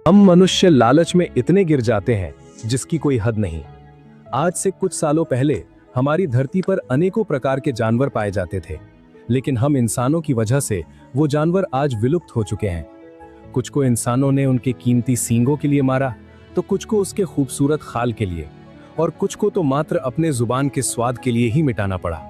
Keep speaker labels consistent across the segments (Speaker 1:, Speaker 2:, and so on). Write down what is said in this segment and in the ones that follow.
Speaker 1: हम मनुष्य लालच में इतने गिर जाते हैं जिसकी कोई हद नहीं। आज से कुछ सालों पहले हमारी धरती पर अनेकों प्रकार के जानवर पाए जाते थे, लेकिन हम इंसानों की वजह से वो जानवर आज विलुप्त हो चुके हैं। कुछ को इंसानों ने उनके कीमती सींगों के लिए मारा, तो कुछ को उसके खूबसूरत खाल के लिए, और कुछ को तो मात्र अपने जुबान के स्वाद के लिए ही मिटाना पड़ा।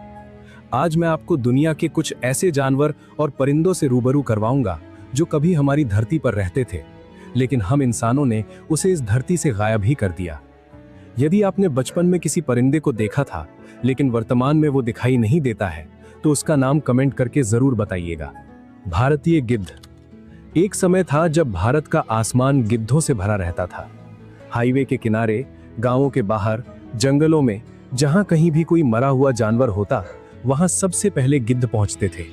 Speaker 1: आज मैं आपको दुनिया के कुछ ऐसे जानवर और परिंदों से रूबरू करवाऊंगा जो कभी हमारी धरती पर रहते थे, लेकिन हम इंसानों ने उसे इस धरती से गायब ही कर दिया। यदि आपने बचपन में किसी परिंदे को देखा था लेकिन वर्तमान में वो दिखाई नहीं देता है, तो उसका नाम कमेंट करके जरूर बताइएगा। भारतीय गिद्ध। एक समय था जब भारत का आसमान गिद्धों से भरा रहता था। हाईवे के किनारे, गांवों के बाहर, जंगलों में जहां कहीं भी कोई मरा हुआ जानवर होता, वहां सबसे पहले गिद्ध पहुंचते थे।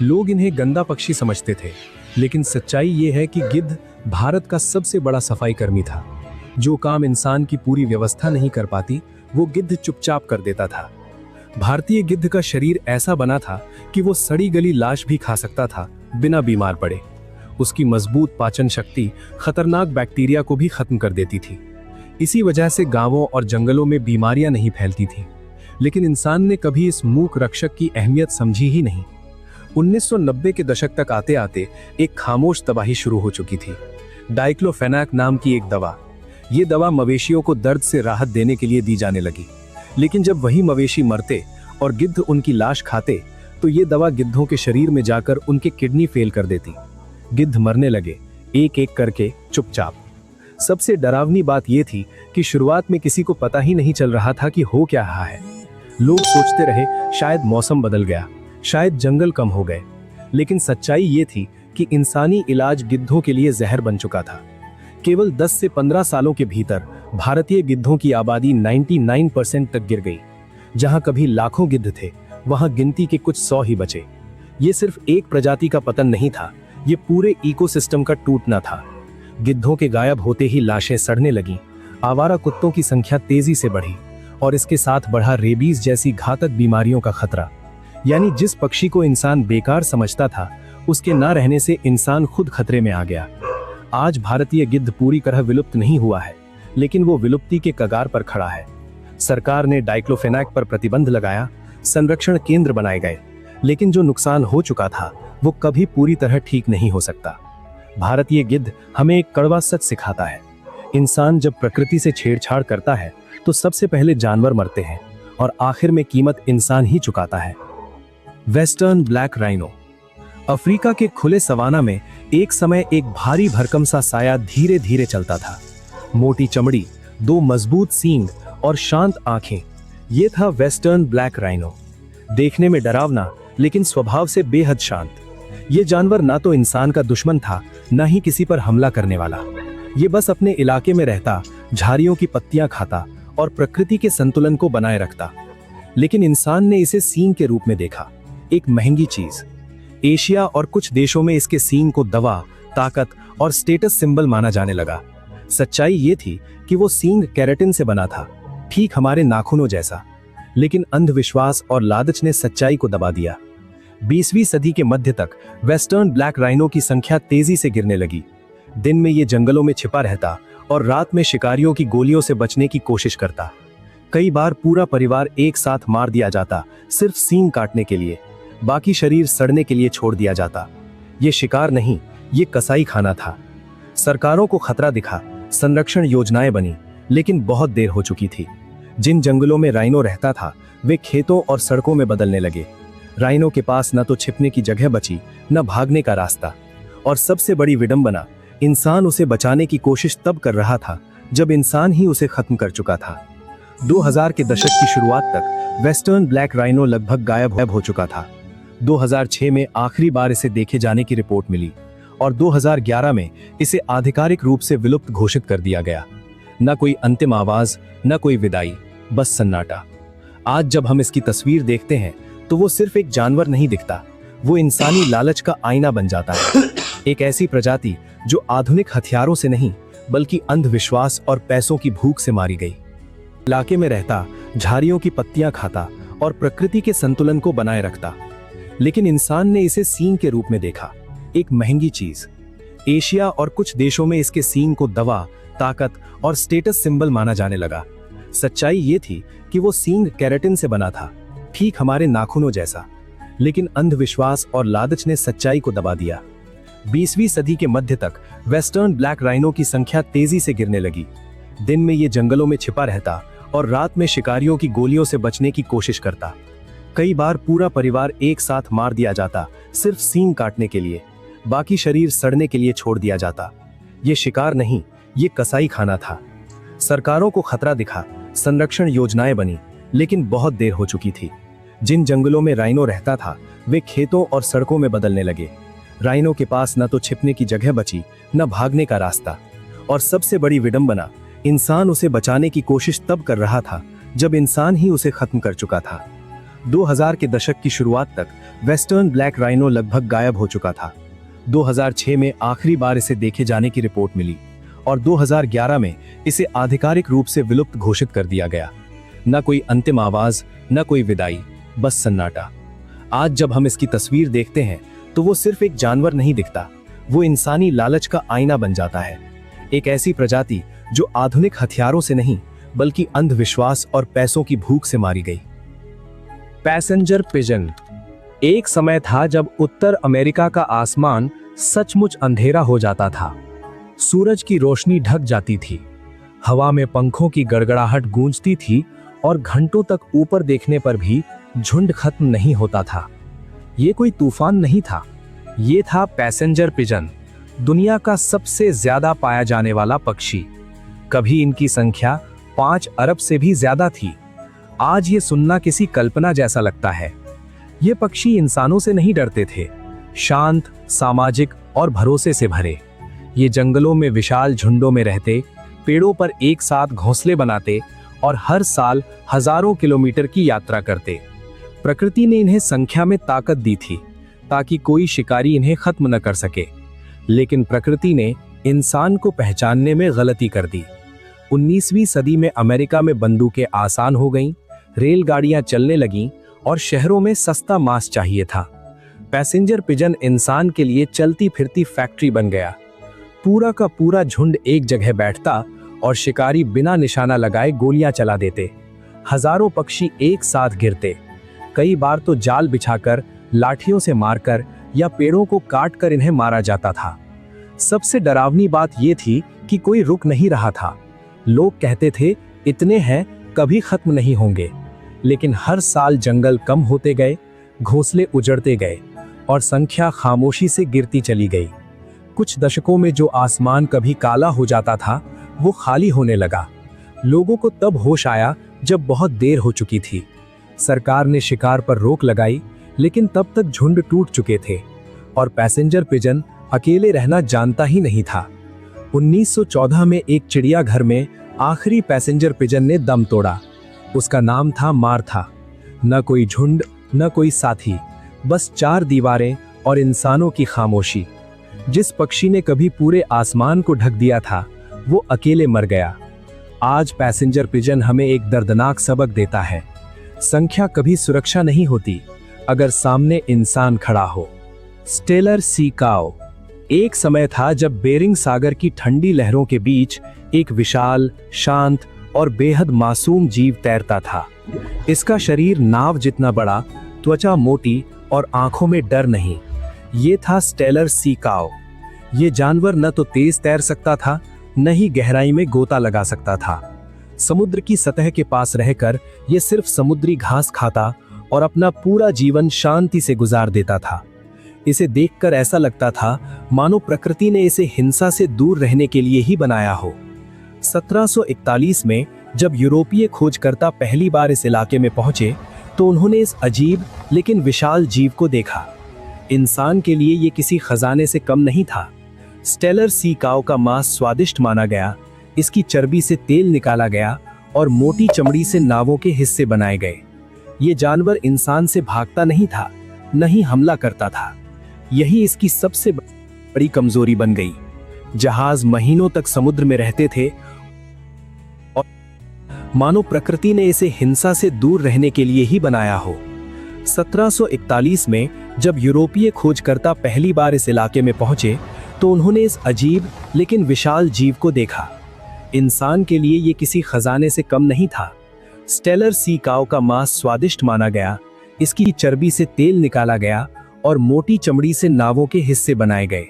Speaker 1: लोग इन्हें गंदा पक्षी समझते थे, लेकिन सच्चाई ये है कि गिद्ध भारत का सबसे बड़ा सफाई कर्मी था। जो काम इंसान की पूरी व्यवस्था नहीं कर पाती, वो गिद्ध चुपचाप कर देता था। भारतीय गिद्ध का शरीर ऐसा बना था कि वो सड़ी गली लाश भी खा सकता था बिना बीमार पड़े। उसकी मजबूत पाचन शक्ति खतरनाक बैक्टीरिया को भी खत्म कर देती थी। इसी वजह से गांवों और जंगलों में बीमारियां नहीं फैलती थीं। लेकिन इंसान ने कभी इस मूक रक्षक की अहमियत समझी ही नहीं। 1990 के दशक तक आते आते एक खामोश तबाही शुरू हो चुकी थी। डाइक्लोफेनाक नाम की एक दवा। ये दवा मवेशियों को दर्द से राहत देने के लिए दी जाने लगी, लेकिन जब वही मवेशी मरते और गिद्ध उनकी लाश खाते, तो ये दवा गिद्धों के शरीर में जाकर उनके किडनी फेल कर देती। गिद्ध मरने लगे, एक एक करके, चुपचाप। सबसे डरावनी बात यह थी कि शुरुआत में किसी को पता ही नहीं चल रहा था कि हो क्या रहा है। लोग सोचते रहे शायद मौसम बदल गया, शायद जंगल कम हो गए, लेकिन सच्चाई ये थी कि इंसानी इलाज गिद्धों के लिए जहर बन चुका था। केवल 10 से 15 सालों के भीतर भारतीय गिद्धों की आबादी 99% तक गिर गई। जहां कभी लाखों गिद्ध थे, वहां गिनती के कुछ 100 ही बचे। ये सिर्फ एक प्रजाति का पतन नहीं था, ये पूरे इकोसिस्टम का टूटना था। गिद्धों के गायब होते ही लाशें सड़ने लगीं, आवारा कुत्तों की संख्या तेजी से बढ़ी, और इसके साथ बढ़ा रेबीज जैसी घातक बीमारियों का खतरा। यानी जिस पक्षी को इंसान बेकार समझता था, उसके ना रहने से इंसान खुद खतरे में आ गया। आज भारतीय गिद्ध पूरी तरह विलुप्त नहीं हुआ है, लेकिन वो विलुप्ति के कगार पर खड़ा है। सरकार ने डाइक्लोफेनाक पर प्रतिबंध लगाया, संरक्षण केंद्र बनाए गए, लेकिन जो नुकसान हो चुका था वो कभी पूरी तरह ठीक नहीं हो सकता। भारतीय गिद्ध हमें एक कड़वा सच सिखाता है। इंसान जब प्रकृति से छेड़छाड़ करता है तो सबसे पहले जानवर मरते हैं, और आखिर में कीमत इंसान ही चुकाता है। Western black rhino. अफ्रीका के खुले सवाना में एक समय एक भारी भरकम सा साया धीरे धीरे चलता था। मोटी चमड़ी, 2 मजबूत सींग और शांत आंखें, ये था वेस्टर्न ब्लैक राइनो। देखने में डरावना, लेकिन स्वभाव से बेहद शांत। ये जानवर ना तो इंसान का दुश्मन था, ना ही किसी पर हमला करने वाला। ये बस अपने इलाके में रहता, झाड़ियों की पत्तियां खाता और प्रकृति के संतुलन को बनाए रखता। लेकिन इंसान ने इसे सींग के रूप में देखा, एक महंगी चीज। एशिया और कुछ देशों में इसके सींग को दवा, ताकत और स्टेटस सिंबल माना जाने लगा। सच्चाई ये थी कि वो सींग केराटिन से बना था, ठीक हमारे नाखूनों जैसा। लेकिन अंधविश्वास और लालच ने सच्चाई को दबा दिया। 20वीं सदी के मध्य तक वेस्टर्न ब्लैक राइनो की संख्या तेजी से गिरने लगी। दिन में ये जंगलों में छिपा रहता और रात में शिकारियों की गोलियों से बचने की कोशिश करता। कई बार पूरा परिवार एक साथ मार दिया जाता, सिर्फ सींग काटने के लिए। बाकी शरीर सड़ने के लिए छोड़ दिया जाता। ये शिकार नहीं, ये कसाई खाना था। सरकारों को खतरा दिखा, संरक्षण योजनाएं बनी, लेकिन बहुत देर हो चुकी थी। जिन जंगलों में राइनो रहता था, वे खेतों और सड़कों में बदलने लगे। राइनो के पास न तो छिपने की जगह बची, न भागने का रास्ता। और सबसे बड़ी विडंबना, इंसान उसे बचाने की कोशिश तब कर रहा था जब इंसान ही उसे खत्म कर चुका था। 2000 के दशक की शुरुआत तक वेस्टर्न ब्लैक राइनो लगभग गायब हो चुका था। 2006 में आखिरी बार इसे देखे जाने की रिपोर्ट मिली, और 2011 में इसे आधिकारिक रूप से विलुप्त घोषित कर दिया गया। न कोई अंतिम आवाज, न कोई विदाई, बस सन्नाटा। आज जब हम इसकी तस्वीर देखते हैं तो वो सिर्फ एक जानवर नहीं दिखता, वो इंसानी लालच का आईना बन जाता है। एक ऐसी प्रजाति जो आधुनिक हथियारों से नहीं, बल्कि अंधविश्वास और पैसों की भूख से मारी गई। इलाके में रहता, झाड़ियों की पत्तियां खाता और प्रकृति के संतुलन को बनाए रखता। लेकिन इंसान ने इसे सींग के रूप में देखा, एक महंगी चीज। एशिया और कुछ देशों में इसके सींग को दवा, ताकत और स्टेटस सिंबल माना जाने लगा। सच्चाई ये थी कि वो सींग केराटिन से बना था, ठीक हमारे नाखूनों जैसा। लेकिन अंधविश्वास और लालच ने सच्चाई को दबा दिया। 20वीं सदी के मध्य तक वेस्टर्न ब्लैक राइनो की संख्या तेजी से गिरने लगी। दिन में ये जंगलों में छिपा रहता और रात में शिकारियों की गोलियों से बचने की कोशिश करता। कई बार पूरा परिवार एक साथ मार दिया जाता, सिर्फ सींग काटने के लिए। बाकी शरीर सड़ने के लिए छोड़ दिया जाता। ये शिकार नहीं, ये कसाई खाना था। सरकारों को खतरा दिखा, संरक्षण योजनाएं बनी, लेकिन बहुत देर हो चुकी थी। जिन जंगलों में राइनो रहता था वे खेतों और सड़कों में बदलने लगे। राइनो के पास न तो छिपने की जगह बची, न भागने का रास्ता। और सबसे बड़ी विडंबना, इंसान उसे बचाने की कोशिश तब कर रहा था जब इंसान ही उसे खत्म कर चुका था। 2000 के दशक की शुरुआत तक वेस्टर्न ब्लैक राइनो लगभग गायब हो चुका था। 2006 में आखिरी बार इसे देखे जाने की रिपोर्ट मिली और 2011 में इसे आधिकारिक रूप से विलुप्त घोषित कर दिया गया। न कोई अंतिम आवाज, न कोई विदाई, बस सन्नाटा। आज जब हम इसकी तस्वीर देखते हैं तो वो सिर्फ एक जानवर नहीं दिखता, वो इंसानी लालच का आईना बन जाता है। एक ऐसी प्रजाति जो आधुनिक हथियारों से नहीं बल्कि अंधविश्वास और पैसों की भूख से मारी गई। Passenger pigeon. एक समय था जब उत्तर अमेरिका का आसमान सचमुच अंधेरा हो जाता था। सूरज की रोशनी ढक जाती थी, हवा में पंखों की गड़गड़ाहट गूंजती थी और घंटों तक ऊपर देखने पर भी झुंड खत्म नहीं होता था। ये कोई तूफान नहीं था, ये था पैसेंजर पिजन, दुनिया का सबसे ज्यादा पाया जाने वाला पक्षी। कभी इनकी संख्या 5 अरब से भी ज्यादा थी। आज ये सुनना किसी कल्पना जैसा लगता है। ये पक्षी इंसानों से नहीं डरते थे, शांत, सामाजिक और भरोसे से भरे। ये जंगलों में विशाल झुंडों में रहते, पेड़ों पर एक साथ घोंसले बनाते और हर साल हजारों किलोमीटर की यात्रा करते। प्रकृति ने इन्हें संख्या में ताकत दी थी ताकि कोई शिकारी इन्हें खत्म न कर सके। लेकिन प्रकृति ने इंसान को पहचानने में गलती कर दी। 19वीं सदी में अमेरिका में बंदूकें आसान हो गईं, रेलगाड़ियां चलने लगीं और शहरों में सस्ता मांस चाहिए था। पैसेंजर पिजन इंसान के लिए चलती फिरती फैक्ट्री बन गया। पूरा का पूरा झुंड एक जगह बैठता और शिकारी बिना निशाना लगाए गोलियां चला देते। हजारों पक्षी एक साथ गिरते, कई बार तो जाल बिछाकर, लाठियों से मारकर या पेड़ों को काटकर इन्हें मारा जाता था। सबसे डरावनी बात यह थी कि कोई रुक नहीं रहा था। लोग कहते थे इतने हैं, कभी खत्म नहीं होंगे। लेकिन हर साल जंगल कम होते गए, घोंसले उजड़ते गए और संख्या खामोशी से गिरती चली गई। कुछ दशकों में जो आसमान कभी काला हो जाता था वो खाली होने लगा। लोगों को तब होश आया जब बहुत देर हो चुकी थी। सरकार ने शिकार पर रोक लगाई, लेकिन तब तक झुंड टूट चुके थे और पैसेंजर पिजन अकेले रहना जानता ही नहीं था। 1914 में एक चिड़ियाघर में आखिरी पैसेंजर पिजन ने दम तोड़ा। उसका नाम था मार्था। न कोई झुंड, न कोई साथी, बस 4 दीवारें और इंसानों की खामोशी। जिस पक्षी ने कभी पूरे आसमान को ढक दिया था वो अकेले मर गया। आज पैसेंजर पिजन हमें एक दर्दनाक सबक देता है। संख्या कभी सुरक्षा नहीं होती अगर सामने इंसान खड़ा हो। स्टेलर सी काऊ। एक समय था जब बेरिंग सागर की ठंडी लहरों के बीच एक विशाल, शांत और बेहद मासूम जीव तैरता था। इसका शरीर नाव जितना बड़ा, त्वचा मोटी और आंखों में डर नहीं। ये था स्टेलर सी काऊ। ये जानवर न तो तेज तैर सकता था, न ही गहराई में गोता लगा सकता था। समुद्र की सतह के पास रहकर ये सिर्फ समुद्री घास खाता और अपना पूरा जीवन शांति से गुजार देता था। इसे देखकर ऐसा लगता था मानो प्रकृति ने इसे हिंसा से दूर रहने के लिए ही बनाया हो। 1741 में जब यूरोपीय खोजकर्ता पहली बार इस इलाके में पहुंचे तो उन्होंने इस अजीब लेकिन विशाल जीव को देखा। इंसान के लिए ये किसी खजाने से कम नहीं था। स्टेलर सी काऊ का मांस स्वादिष्ट माना गया, इसकी चर्बी से तेल निकाला गया और मोटी चमड़ी से नावों के हिस्से बनाए गए। ये जानवर इंसान से भागता नहीं था, न ही हमला करता था। यही इसकी सबसे बड़ी कमजोरी बन गई। जहाज महीनों तक समुद्र में रहते थे और मानो प्रकृति ने इसे हिंसा से दूर रहने के लिए ही बनाया हो। 1741 में जब यूरोपीय खोजकर्ता पहली बार इस इलाके में पहुंचे तो उन्होंने इस अजीब लेकिन विशाल जीव को देखा। इंसान के लिए ये किसी खजाने से कम नहीं था। स्टेलर सी काऊ का मांस स्वादिष्ट माना गया, इसकी चर्बी से तेल निकाला गया और मोटी चमड़ी से नावों के हिस्से बनाए गए।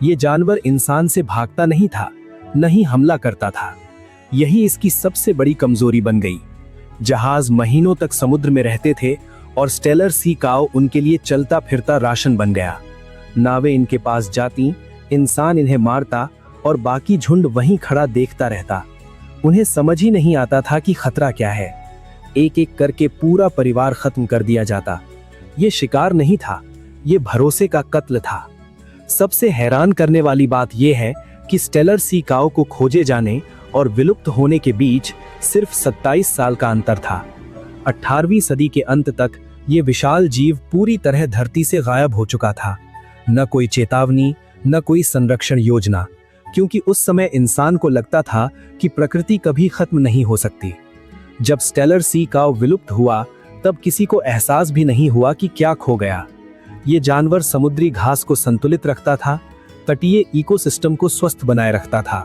Speaker 1: ये जानवर इंसान से भागता नहीं था, न ही हमला करता था। यही इसकी सबसे बड़ी कमजोरी बन गई। जहाज महीनों तक समुद्र में रहते थे और स्टेलर सी काऊ उनके लिए चलता फिरता राशन बन गया। नावें इनके पास जाती, इंसान इन्हें मारता और बाकी झुंड वहीं खड़ा देखता रहता। उन्हें समझ ही नहीं आता था कि खतरा क्या है। एक एक करके पूरा परिवार खत्म कर दिया जाता। ये शिकार नहीं था, ये भरोसे का कत्ल था। सबसे हैरान करने वाली बात यह है कि स्टेलर सी काऊ को खोजे जाने और विलुप्त होने के बीच सिर्फ 27 साल का अंतर था। 18वीं सदी के अंत तक ये विशाल जीव पूरी तरह धरती से गायब हो चुका था। न कोई चेतावनी, न कोई संरक्षण योजना, क्योंकि उस समय इंसान को लगता था कि प्रकृति कभी खत्म नहीं हो सकती। जब स्टेलर सी काऊ विलुप्त हुआ, तब किसी को एहसास भी नहीं हुआ कि क्या खो गया। ये जानवर समुद्री घास को संतुलित रखता था, तटीय इकोसिस्टम को स्वस्थ बनाए रखता था।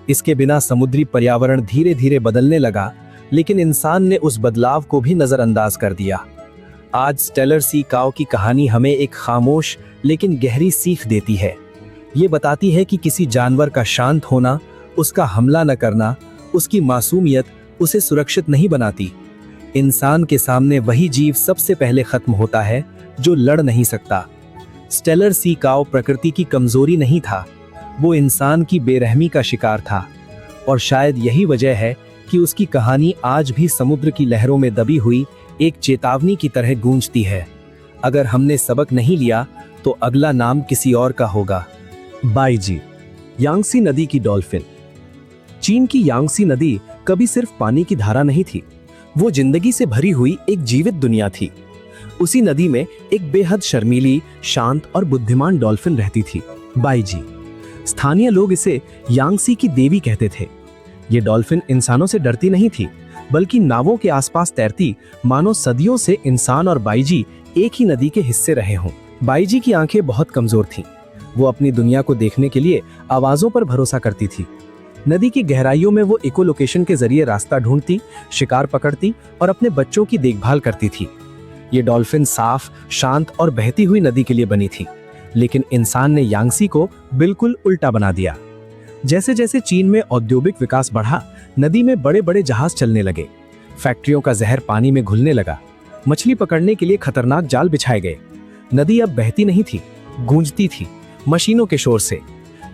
Speaker 1: इसके बिना समुद्री पर्यावरण धीरे धीरे बदलने लगा, लेकिन इंसान ने उस बदलाव को भी नजरअंदाज कर दिया। आज स्टेलर सी काऊ की कहानी हमें एक खामोश लेकिन गहरी सीख देती है। ये बताती है कि किसी जानवर का शांत होना, उसका हमला न करना, उसकी मासूमियत उसे सुरक्षित नहीं बनाती। इंसान के सामने वही जीव सबसे पहले खत्म होता है जो लड़ नहीं सकता। स्टेलर सी काऊ प्रकृति की कमजोरी नहीं था, वो इंसान की बेरहमी का शिकार था। और शायद यही वजह है कि उसकी कहानी आज भी समुद्र की लहरों में दबी हुई एक चेतावनी की तरह गूंजती है। अगर हमने सबक नहीं लिया तो अगला नाम किसी और का होगा। बाईजी, यांगसी नदी की डॉल्फिन। चीन की यांगसी नदी कभी सिर्फ पानी की धारा नहीं थी, वो जिंदगी से भरी हुई एक जीवित दुनिया थी। उसी नदी में एक बेहद शर्मीली, शांत और बुद्धिमान डॉल्फिन रहती थी, बाईजी। स्थानीय लोग इसे यांगसी की देवी कहते थे। ये डॉल्फिन इंसानों से डरती नहीं थी, बल्कि नावों के आसपास तैरती, मानो सदियों से इंसान और बाईजी एक ही नदी के हिस्से रहे हों। बाईजी की आंखें बहुत कमजोर थीं। वो अपनी दुनिया को देखने के लिए आवाजों पर भरोसा करती थी। नदी की गहराइयों में वो इकोलोकेशन के जरिए रास्ता ढूंढती, शिकार पकड़ती और अपने बच्चों की देखभाल करती थी। ये डॉल्फिन साफ, शांत और बहती हुई नदी के लिए बनी थी, लेकिन इंसान ने यांगसी को बिल्कुल उल्टा बना दिया। जैसे जैसे चीन में औद्योगिक विकास बढ़ा, नदी में बड़े बड़े जहाज चलने लगे, फैक्ट्रियों का जहर पानी में घुलने लगा, मछली पकड़ने के लिए खतरनाक जाल बिछाए गए। नदी अब बहती नहीं थी, गूंजती थी, मशीनों के शोर से।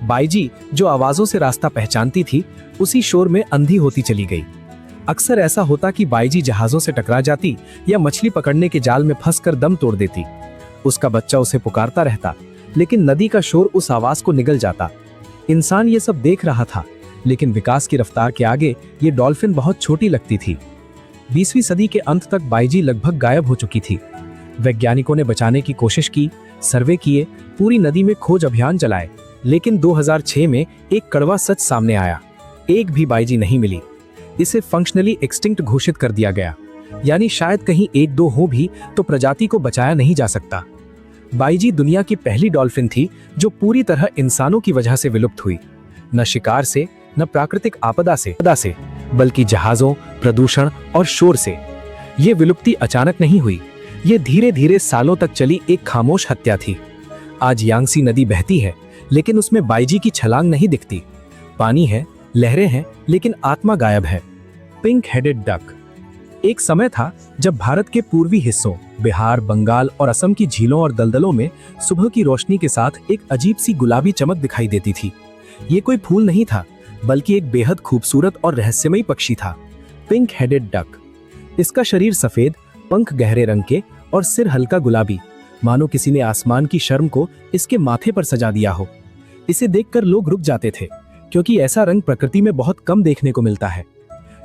Speaker 1: बाईजी जो आवाजों से रास्ता पहचानती थी, उसी शोर में अंधी होती चली गई। अक्सर ऐसा होता कि बाईजी जहाजों से टकरा जाती या मछली पकड़ने के जाल में फंसकर दम तोड़ देती। उसका बच्चा उसे पुकारता रहता, लेकिन नदी का शोर उस आवाज को निगल जाता। इंसान ये सब देख रहा था, लेकिन विकास की रफ्तार के आगे ये डॉल्फिन बहुत छोटी लगती थी। 20वीं सदी के अंत तक बाईजी लगभग गायब हो चुकी थी। वैज्ञानिकों ने बचाने की कोशिश की, सर्वे किए, पूरी नदी में खोज अभियान चलाए, लेकिन 2006 में एक कड़वा सच सामने आया। एक भी बाईजी नहीं मिली। इसे फंक्शनली एक्सटिंक्ट घोषित कर दिया गया, यानी शायद कहीं एक दो हो भी तो प्रजाति को बचाया नहीं जा सकता। बाईजी दुनिया की पहली डॉल्फिन थी जो पूरी तरह इंसानों की वजह से विलुप्त हुई। न शिकार से, न प्राकृतिक आपदा से, बल्कि जहाजों, प्रदूषण और शोर से। ये विलुप्ति अचानक नहीं हुई, ये धीरे धीरे सालों तक चली एक खामोश हत्या थी। आज यांगसी नदी बहती है, लेकिन उसमें बाईजी की छलांग नहीं दिखती। पानी है, लहरें हैं, लेकिन आत्मा गायब है। Pink headed duck. एक समय था जब भारत के पूर्वी हिस्सों, बिहार, बंगाल और असम की झीलों और दलदलों में सुबह की रोशनी के साथ एक अजीब सी गुलाबी चमक दिखाई देती थी। ये कोई फूल नहीं था, बल्कि एक बेहद खूबसूरत और रहस्यमयी पक्षी था, पिंक हेडेड डक। इसका शरीर सफेद, पंख गहरे रंग के और सिर हल्का गुलाबी, मानो किसी ने आसमान की शर्म को इसके माथे पर सजा दिया हो। इसे देखकर लोग रुक जाते थे, क्योंकि ऐसा रंग प्रकृति में बहुत कम देखने को मिलता है।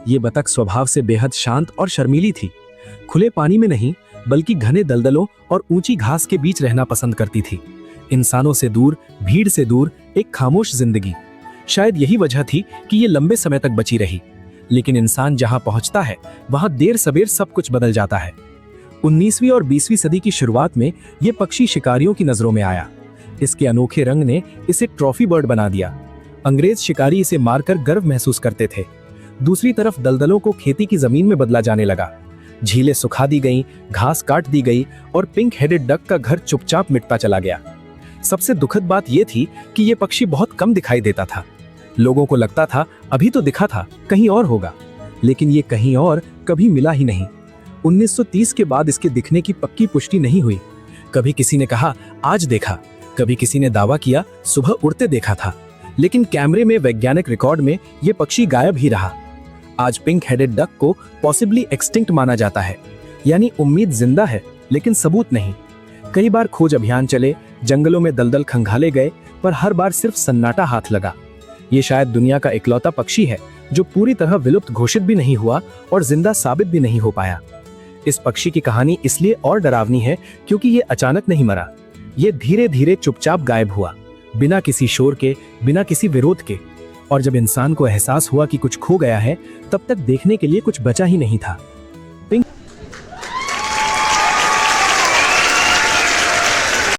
Speaker 1: ये बतख स्वभाव से बेहद शांत और शर्मीली थी। खुले पानी में नहीं, बल्कि घने दलदलों और ऊंची घास के बीच रहना पसंद करती थी। इंसानों से दूर, भीड़ से दूर, एक खामोश जिंदगी। शायद यही वजह थी कि ये लंबे समय तक बची रही। लेकिन इंसान जहां पहुंचता है, वहां देर सबेर सब कुछ बदल जाता है। 19वीं और 20वीं सदी की शुरुआत में ये पक्षी शिकारियों की नजरों में आया। इसके अनोखे रंग ने इसे ट्रॉफी बर्ड बना दिया। अंग्रेज शिकारी इसे मारकर गर्व महसूस करते थे। दूसरी तरफ दलदलों को खेती की जमीन में बदला जाने लगा। झीलें सुखा दी गईं, घास काट दी गई और पिंक हेडेड डक का घर चुपचाप मिटता चला गया। सबसे दुखद बात यह थी कि यह पक्षी बहुत कम दिखाई देता था। लोगों को लगता था अभी तो दिखा था, कहीं और होगा, लेकिन ये कहीं और कभी मिला ही नहीं। 1930 के बाद इसके दिखने की पक्की पुष्टि नहीं हुई। कभी किसी ने कहा आज देखा, कभी किसी ने दावा किया सुबह उड़ते देखा था, लेकिन कैमरे में वैज्ञानिक रिकॉर्ड में यह पक्षी गायब ही रहा। आज पिंक हेडेड डक को पॉसिबली एक्सटिंक्ट माना जाता है, यानी उम्मीद जिंदा है लेकिन सबूत नहीं। कई बार खोज अभियान चले, जंगलों में दलदल खंगाले गए, पर हर बार सिर्फ सन्नाटा हाथ लगा। ये शायद दुनिया का इकलौता पक्षी है जो पूरी तरह विलुप्त घोषित भी नहीं हुआ और जिंदा साबित भी नहीं हो पाया। इस पक्षी की कहानी इसलिए और डरावनी है क्योंकि ये अचानक नहीं मरा। ये धीरे धीरे चुपचाप गायब हुआ, बिना किसी शोर के, बिना किसी विरोध के। और जब इंसान को एहसास हुआ कि कुछ खो गया है, तब तक देखने के लिए कुछ बचा ही नहीं था।